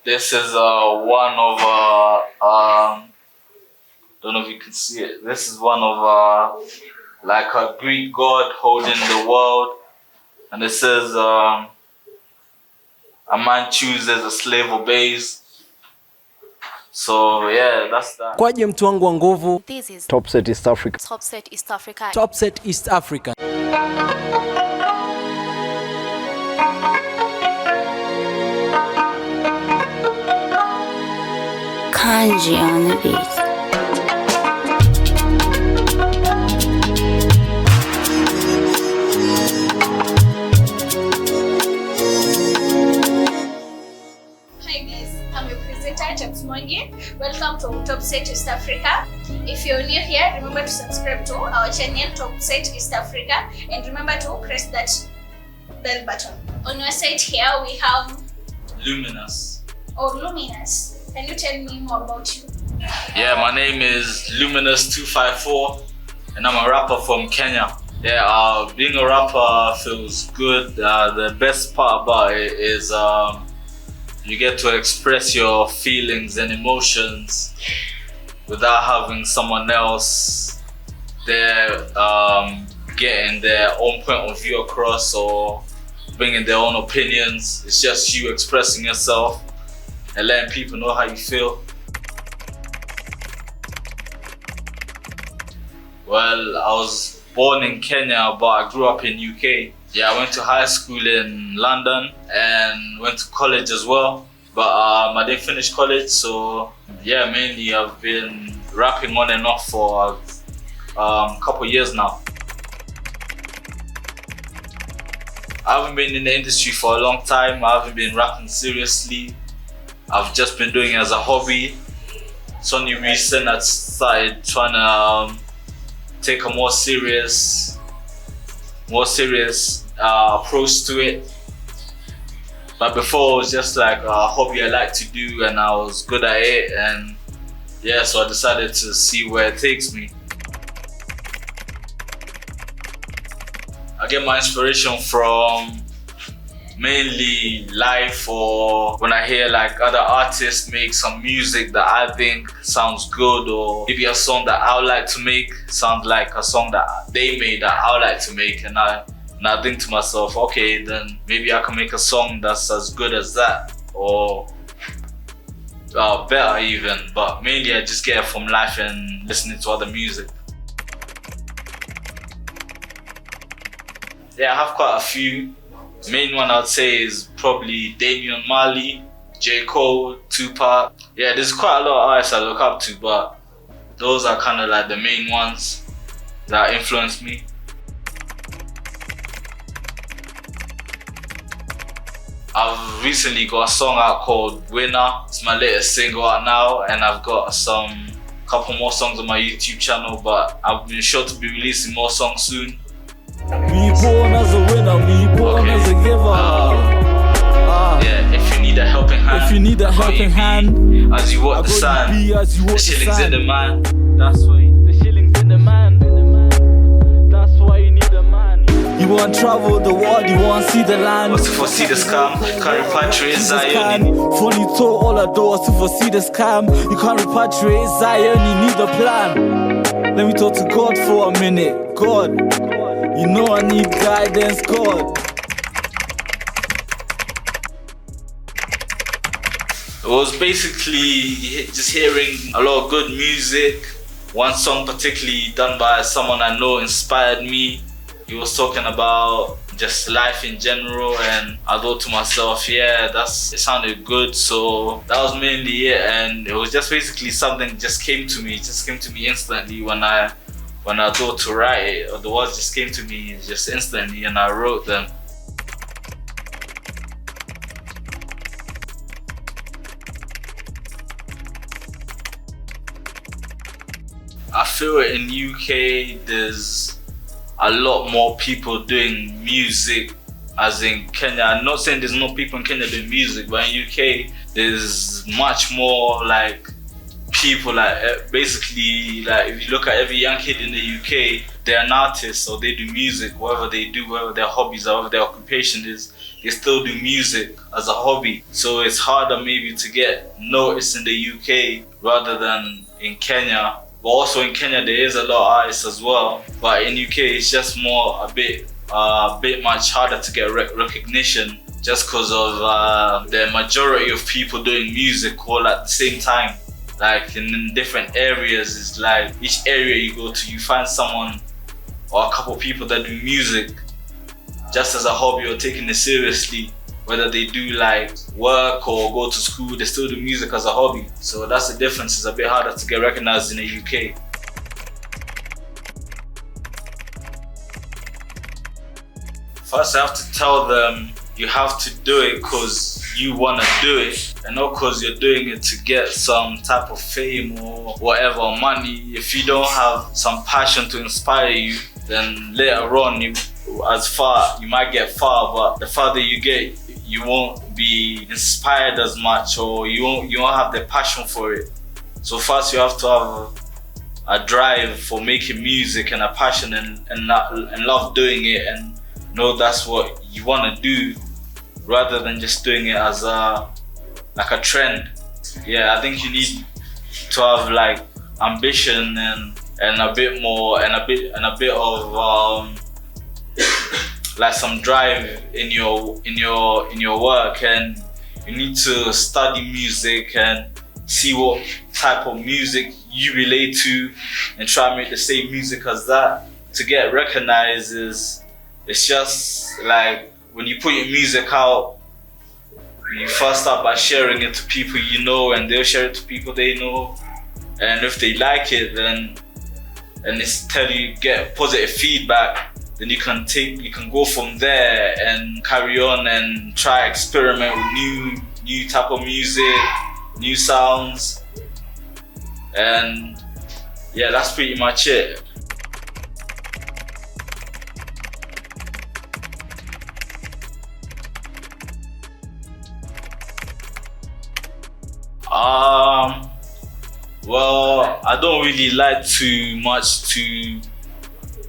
This is one of don't know if you can see it. This is one of like a Greek god holding the world, and it says a man chooses, a slave obeys. So yeah, that's that. Kwaje mtu wangu wa nguvu. This is Topset East Africa. Topset East Africa. Topset East Africa. Kanji on the beat. Mwangi. Welcome to Topset East Africa. If you're new here, remember to subscribe to our channel Topset East Africa and remember to press that bell button. On your side here we have Luminus. Oh, Luminus. Can you tell me more about you? Yeah, my name is Luminus 254 and I'm a rapper from Kenya. Yeah, being a rapper feels good. The best part about it is you get to express your feelings and emotions without having someone else there getting their own point of view across or bringing their own opinions. It's just you expressing yourself and letting people know how you feel. Well, I was born in Kenya, but I grew up in UK. Yeah, I went to high school in London and went to college as well. But I didn't finish college, so yeah, mainly I've been rapping on and off for a couple years now. I haven't been in the industry for a long time. I haven't been rapping seriously. I've just been doing it as a hobby. It's only recent I started trying to take a more serious approach to it. But before it was just like a hobby I like to do and I was good at it, and yeah, so I decided to see where it takes me. I get my inspiration from mainly life, or when I hear like other artists make some music that I think sounds good, or maybe a song that I would like to make sounds like a song that they made that I would like to make, and I think to myself, okay, then maybe I can make a song that's as good as that, or better even. But mainly I just get it from life and listening to other music. Yeah, I have quite a few. The main one I would say is probably Marley, J. Cole, Tupac. Yeah, there's quite a lot of artists I look up to, but those are kind of like the main ones that influenced me. I've recently got a song out called Winner. It's my latest single out now, and I've got couple more songs on my YouTube channel, but I've been sure to be releasing more songs soon. Be born as a winner, be born as a giver. Yeah, if you need a helping hand, as you walk the sun, the shillings in the man. That's why the shillings in the man. That's why you need a man. You want to travel the world, you want to see the land. What's to foresee the scam? Can't repatriate Zion. Funny told all the doors to foresee the scam. You can't repatriate Zion, you need a plan. Let me talk to God for a minute. God, you know I need guidance, God. It was basically just hearing a lot of good music. One song particularly done by someone I know inspired me. He was talking about just life in general, and I thought to myself, yeah, it sounded good, so that was mainly it. And it was just basically something just came to me instantly when I thought to write it, or the words just came to me just instantly, and I wrote them. I feel in UK there's a lot more people doing music as in Kenya. I'm not saying there's no people in Kenya doing music, but in UK there's much more like people, like basically, like if you look at every young kid in the UK, they're an artist or they do music, whatever they do, whatever their hobbies are, whatever their occupation is, they still do music as a hobby. So it's harder maybe to get noticed in the UK rather than in Kenya. But also in Kenya there is a lot of artists as well. But in UK it's just more a bit much harder to get recognition, just because of the majority of people doing music all at the same time. Like in different areas, it's like each area you go to, you find someone or a couple people that do music just as a hobby or taking it seriously. Whether they do like work or go to school, they still do music as a hobby. So that's the difference. It's a bit harder to get recognized in the UK. First, I have to tell them you have to do it because you want to do it, and not because you're doing it to get some type of fame or whatever, money. If you don't have some passion to inspire you, then later on you might get far, but the farther you get, you won't be inspired as much, or you won't have the passion for it. So first you have to have a drive for making music and a passion and love doing it, and know that's what you want to do, rather than just doing it as like a trend. Yeah, I think you need to have like ambition and a bit more and a bit of like some drive in your work, and you need to study music and see what type of music you relate to and try and make the same music as that. To get recognized it's just like when you put your music out, you first start by sharing it to people you know, and they'll share it to people they know, and if they like it, then get positive feedback, then you can go from there and carry on and try experiment with new type of music, new sounds, and yeah, that's pretty much it. Well, I don't really like too much to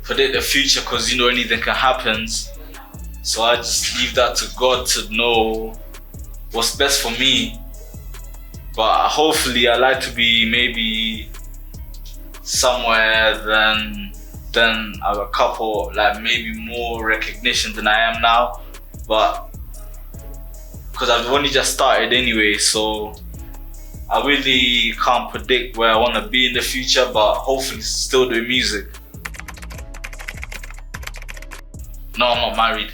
predict the future, because anything can happen. So I just leave that to God to know what's best for me. But hopefully I like to be maybe somewhere than a couple, like maybe more recognition than I am now. But because I've only just started anyway, so I really can't predict where I want to be in the future, but hopefully still doing music. No, I'm not married.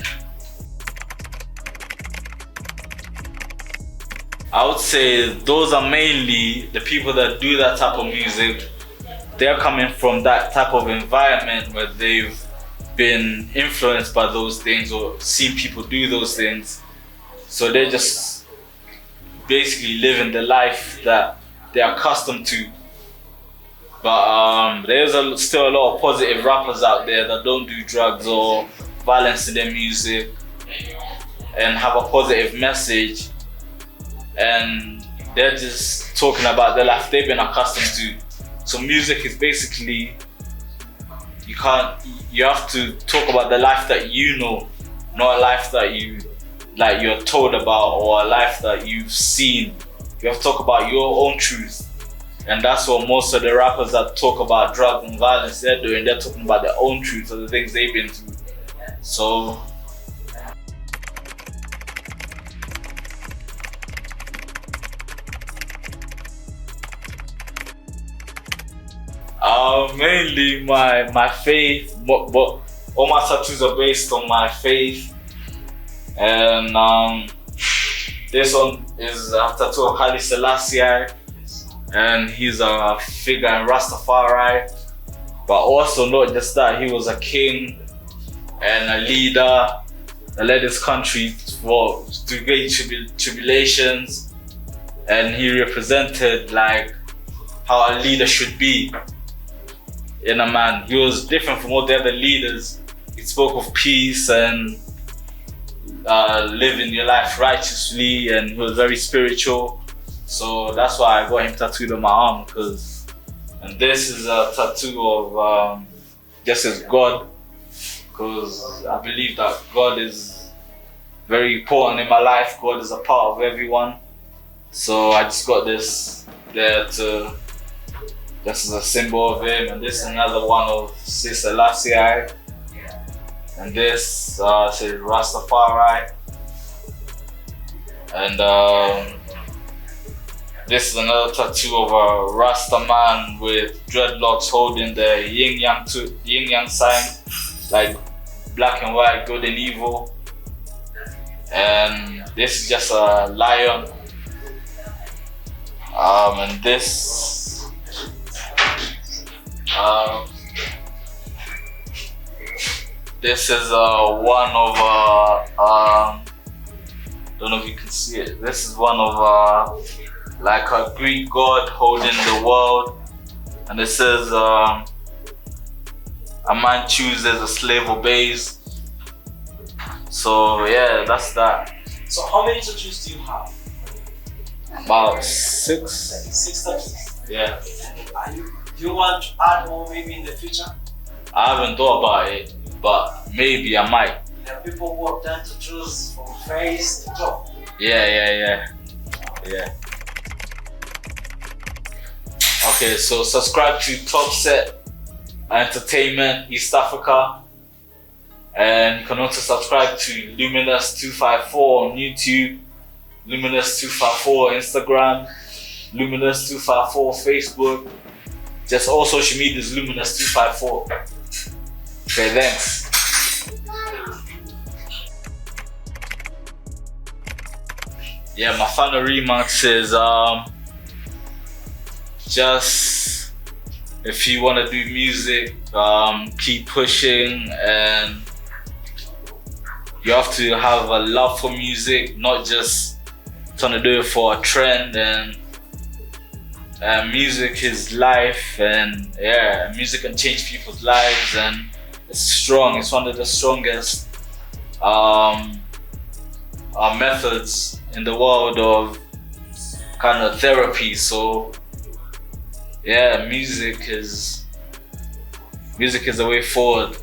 I would say those are mainly the people that do that type of music. They're coming from that type of environment where they've been influenced by those things or seen people do those things. So they're just basically living the life that they're accustomed to. But there's still a lot of positive rappers out there that don't do drugs or violence in their music and have a positive message, and they're just talking about the life they've been accustomed to. So music is basically, you have to talk about the life that you know, not a life that you're told about or a life that you've seen. You have to talk about your own truth, and that's what most of the rappers that talk about drugs and violence, they're doing. They're talking about their own truth of the things they've been through. So mainly my faith, but all my tattoos are based on my faith. And this one is a tattoo of Haile Selassie, and he's a figure in Rastafari. But also not just that, he was a king and a leader that led his country through great tribulations, and he represented like how a leader should be in a man. He was different from all the other leaders. He spoke of peace and living your life righteously, and he was very spiritual. So that's why I got him tattooed on my arm. And this is a tattoo of just as God, because I believe that God is very important in my life. God is a part of everyone. So I just got this there to just as a symbol of him, and this is another one of Sis Selassie, and this says Rastafari, and this is another tattoo of a Rasta man with dreadlocks holding the yin yang sign, like black and white, good and evil. And this is just a lion. And this this is one of don't know if you can see it. This is one of like a Greek god holding the world, and it says a man chooses, a slave obeys. So yeah, that's that. So how many tattoos do you have? About 6. 6 tattoos. Yeah. Do you want to add more maybe in the future? I haven't thought about it, but maybe I might. There are people who have done tattoos from face to top. Yeah. Okay, so subscribe to Topset Entertainment East Africa, and you can also subscribe to Luminus 254 on YouTube, Luminus 254 Instagram, Luminus 254 Facebook. Just all social media is Luminus 254. Okay, thanks. Yeah, my final remarks is just if you want to do music, keep pushing, and you have to have a love for music, not just trying to do it for a trend. And music is life, and yeah, music can change people's lives, and it's strong. It's one of the strongest methods in the world of kind of therapy. So yeah, music is the way forward.